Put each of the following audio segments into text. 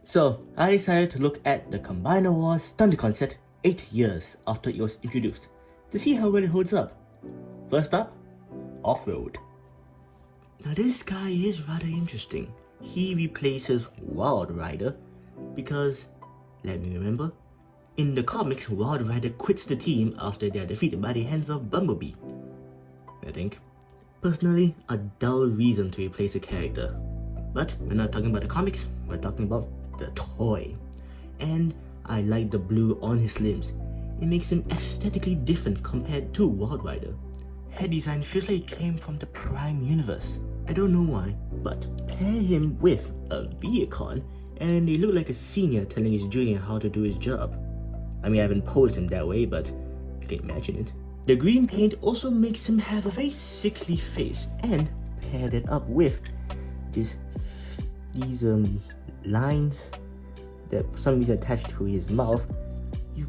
So I decided to look at the Combiner Wars Thundercon set 8 years after it was introduced to see how well it holds up. First up, Off-Road. Now this guy is rather interesting. He replaces Wild Rider because, let me remember, in the comics Wild Rider quits the team after they are defeated by the hands of Bumblebee. I think. Personally, a dull reason to replace a character. But we're not talking about the comics, we're talking about the toy. And I like the blue on his limbs. It makes him aesthetically different compared to Wild Rider. Head design feels like it came from the Prime universe. I don't know why, but pair him with a Vehicon and they look like a senior telling his junior how to do his job. I mean, I haven't posed him that way, but you can imagine it. The green paint also makes him have a very sickly face, and pair that up with these lines that for some reason attached to his mouth, you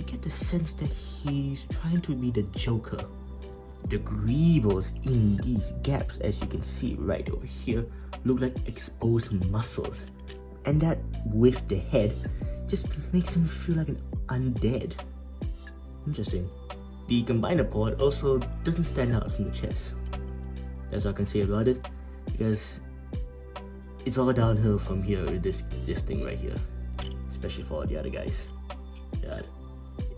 get the sense that he's trying to be the Joker. The greebles in these gaps, as you can see right over here, look like exposed muscles, and that with the head just makes him feel like an undead. Interesting. The Combiner Pod also doesn't stand out from the chest. That's all I can say about it, because it's all downhill from here with this thing right here, especially for all the other guys. God.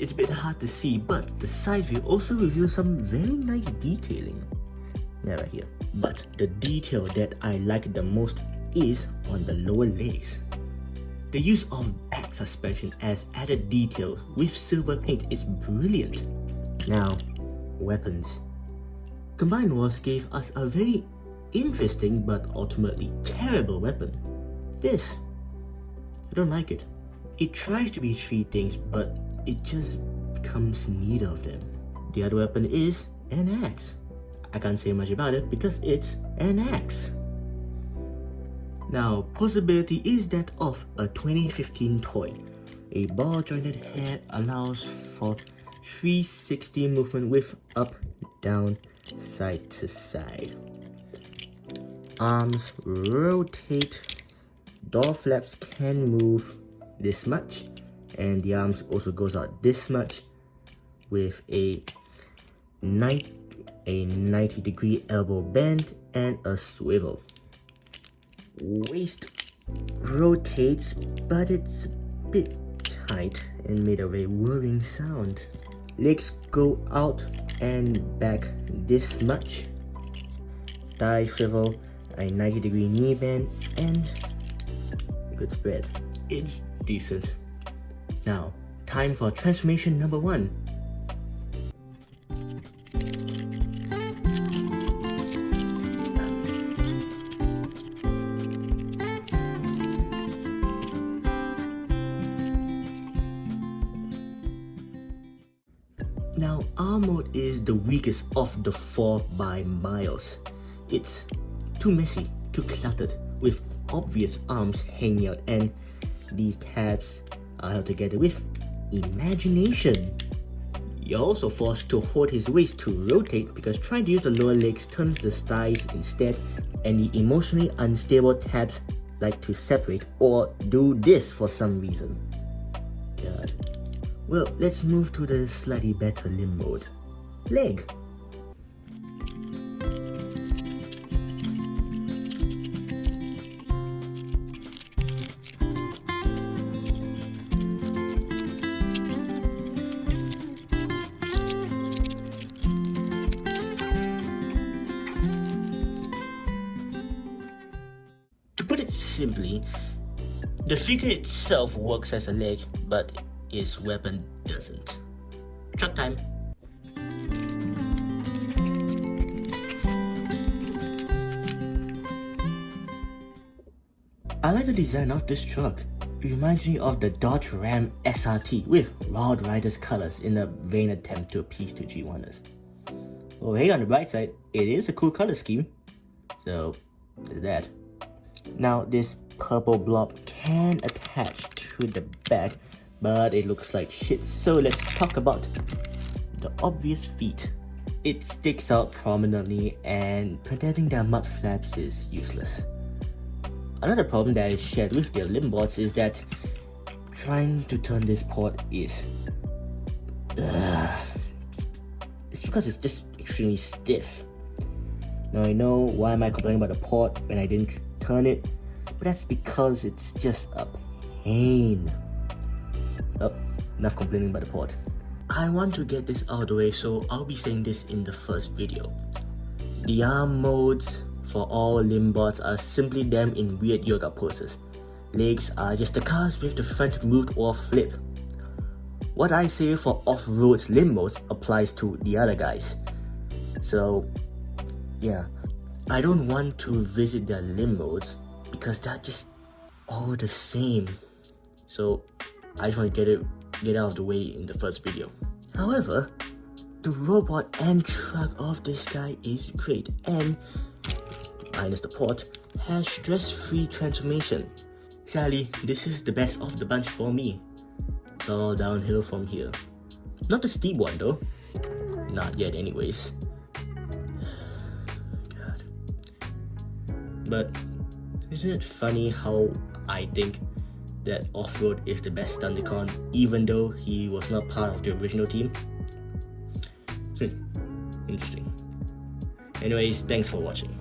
It's a bit hard to see, but the side view also reveals some very nice detailing. Yeah, right here. But the detail that I like the most is on the lower legs. The use of back suspension as added detail with silver paint is brilliant. Now, weapons. Combiner Wars gave us a very interesting but ultimately terrible weapon. This. I don't like it. It tries to be 3 things, but it just becomes neither of them. The other weapon is an axe. I can't say much about it because it's an axe. Now, possibility is that of a 2015 toy. A ball jointed head allows for 360 movement with up, down, side to side. Arms rotate. Door flaps can move this much, and the arms also goes out this much with a 90-degree elbow bend and a swivel. Waist rotates, but it's a bit tight and made a very whirring sound. Legs go out and back this much. Thigh swivel, a 90-degree knee bend, and good spread. It's decent. Now, time for transformation number 1. Now, R mode is the weakest of the 4 by miles. It's too messy, too cluttered, with obvious arms hanging out, and these tabs are held together with imagination. You're also forced to hold his waist to rotate because trying to use the lower legs turns the thighs instead, and the emotionally unstable tabs like to separate or do this for some reason. God. Well, let's move to the slightly better limb mode. Leg. To put it simply, the figure itself works as a leg, but his weapon doesn't. Truck time. I like the design of this truck. It reminds me of the Dodge Ram SRT with Wild Rider's colors in a vain attempt to appease to G1ers. Well, hey, on the bright side, it is a cool color scheme. So, there's that. Now, this purple blob can attach to the back, but it looks like shit, so let's talk about the obvious feet. It sticks out prominently, and protecting their mud flaps is useless. Another problem that I shared with their limbots is that trying to turn this port is it's because it's just extremely stiff. Now I know why am I complaining about the port when I didn't turn it, but that's because it's just a pain. Oh, enough complaining about the port. I want to get this out of the way, so I'll be saying this in the first video. The arm modes for all limbots are simply them in weird yoga poses. Legs are just the cars with the front moved or flip. What I say for off-road limb modes applies to the other guys. So yeah, I don't want to visit their limb modes because they're just all the same. So I just want to get out of the way in the first video. However, the robot and truck of this guy is great, and minus the port, has stress-free transformation. Sadly, this is the best of the bunch for me. It's all downhill from here. Not the steep one though. Not yet anyways. God. But isn't it funny how I think that Off-Road is the best Stunticon even though he was not part of the original team? Interesting. Anyways, thanks for watching.